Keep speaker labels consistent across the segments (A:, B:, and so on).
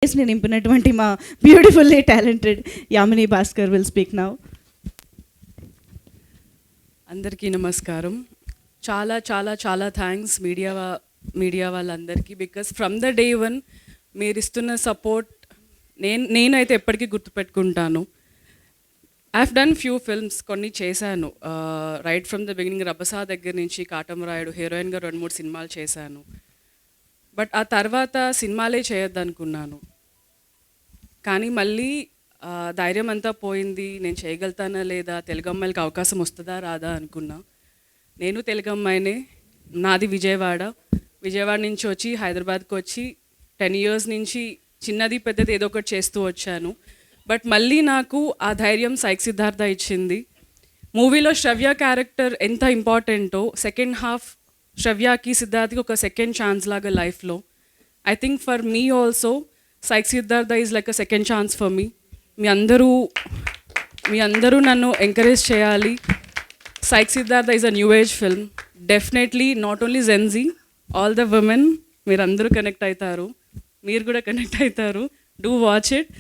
A: నేను నింపినటువంటి మా beautifully talented Yamini Bhaskar will speak now.
B: అందరికీ నమస్కారం. చాలా చాలా చాలా థ్యాంక్స్ మీడియా వాళ్ళందరికీ. Because from the day one మీరు ఇస్తున్న సపోర్ట్ నేనైతే ఎప్పటికీ గుర్తుపెట్టుకుంటాను. I have done few films, కొన్ని చేశాను. Right from the beginning Rabhasa దగ్గర నుంచి కాటమరాయుడు హీరోయిన్గా 2-3 సినిమాలు చేశాను. బట్ ఆ తర్వాత సినిమాలే చేయొద్దనుకున్నాను. కానీ మళ్ళీ ధైర్యం అంతా పోయింది. నేను చేయగలుగుతానా లేదా, తెలుగు అమ్మాయిలకి అవకాశం వస్తుందా రాదా అనుకున్నా. నేను తెలుగు అమ్మాయినే, నాది విజయవాడ నుంచి వచ్చి హైదరాబాద్కి వచ్చి 10 years నుంచి చిన్నది పెద్దది ఏదో ఒకటి చేస్తూ వచ్చాను. బట్ మళ్ళీ నాకు ఆ ధైర్యం సైక్ సిద్ధార్థ ఇచ్చింది. మూవీలో శ్రవ్య క్యారెక్టర్ ఎంత ఇంపార్టెంటో, సెకండ్ హాఫ్ శ్రవ్యకి సిద్ధార్థకి ఒక సెకండ్ ఛాన్స్ లాగా లైఫ్లో. I think for me also psych Siddhartha is like a second chance for me. మీ అందరూ నన్ను ఎంకరేజ్ చేయాలి. Psych Siddhartha is a new age film. Definitely not only Gen Z, all the women మీరందరూ connect అవుతారు, మీరు కూడా కనెక్ట్ అవుతారు. Do watch it.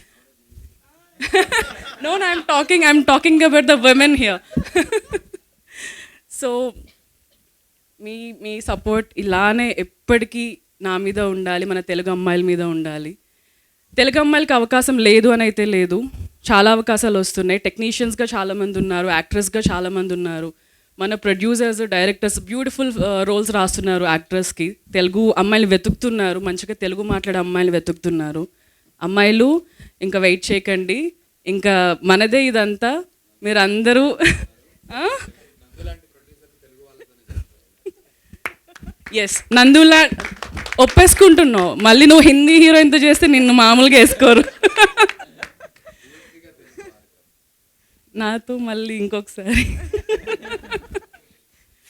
B: No, I'm talking about the women here. So మీ సపోర్ట్ ఇలానే ఎప్పటికీ నా మీద ఉండాలి, మన తెలుగు అమ్మాయిల మీద ఉండాలి. తెలుగు అమ్మాయిలకి అవకాశం లేదు అని అయితే లేదు, చాలా అవకాశాలు వస్తున్నాయి. టెక్నీషియన్స్గా చాలామంది ఉన్నారు, యాక్ట్రెస్గా చాలామంది ఉన్నారు, మన ప్రొడ్యూసర్స్ డైరెక్టర్స్ బ్యూటిఫుల్ రోల్స్ రాస్తున్నారు. యాక్ట్రెస్కి తెలుగు అమ్మాయిలు వెతుకుతున్నారు, మంచిగా తెలుగు మాట్లాడే అమ్మాయిలు వెతుకుతున్నారు. అమ్మాయిలు ఇంకా వెయిట్ చేయకండి, ఇంకా మనదే ఇదంతా. మీరు అందరూ ఎస్ నందులా ఒప్పేసుకుంటున్నావు. మళ్ళీ నువ్వు హిందీ హీరోయిన్తో చేస్తే నిన్ను మామూలుగా వేసుకోరు. నాతో మళ్ళీ ఇంకొకసారి.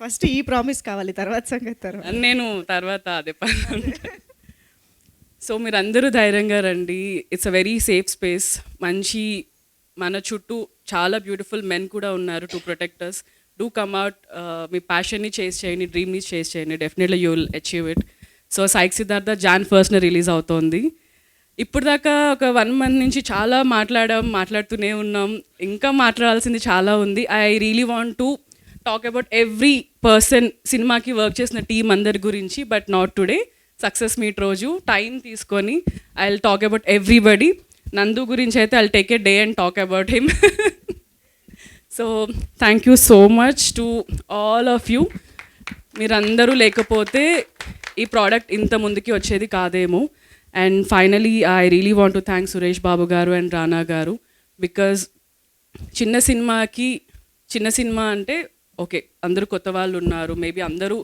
A: ఫస్ట్ ఈ ప్రామిస్ కావాలి, తర్వాత సంగతి తర్వాత.
B: నేను తర్వాత అదే పని. సో మీరు అందరూ ధైర్యంగా రండి. It's a very safe space. మన చుట్టూ చాలా బ్యూటిఫుల్ మెన్ కూడా ఉన్నారు to protect us. Do come out. మీ ప్యాషన్ని చేస్ చేయండి, డ్రీమ్ని చేస్ చేయండి. Definitely you will achieve it. So psych Siddhartha Jan 1st release అవుతోంది. ఇప్పుడు దాకా ఒక 1 month నుంచి చాలా మాట్లాడుతూనే ఉన్నాం. ఇంకా మాట్లాడాల్సింది చాలా ఉంది. I really want to talk about every person, సినిమాకి వర్క్ చేసిన టీం అందరి గురించి. But not today. Success meet రోజు టైం తీసుకొని I will talk about everybody. Nandu గురించి అయితే I will take a day and talk about him. So thank you so much to all of you. మీరందరూ లేకపోతే ఈ ప్రోడక్ట్ ఇంత ముందుకి వచ్చేది కాదేమో. And finally I really want to thank Suresh Babu garu and రానా గారు. బికాజ్ చిన్న సినిమా అంటే ఓకే, అందరూ కొత్త వాళ్ళు ఉన్నారు, మేబీ అందరూ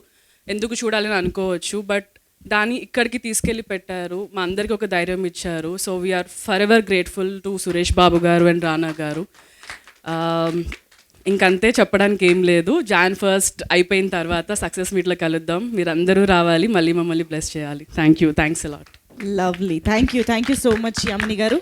B: ఎందుకు చూడాలని అనుకోవచ్చు. బట్ దాన్ని ఇక్కడికి తీసుకెళ్ళి పెట్టారు, మా అందరికీ ఒక ధైర్యం ఇచ్చారు. So we are forever grateful to Suresh Babu garu and రానా గారు. ఇంకంతే, చెప్పడానికి ఏం లేదు. Jan 1st అయిపోయిన తర్వాత సక్సెస్ మీట్లో కలుద్దాం. మీరు అందరూ రావాలి, మళ్ళీ మమ్మల్ని బ్లెస్ చేయాలి. Thank you, thanks a lot.
A: Lovely. Thank you so much Yamini గారు.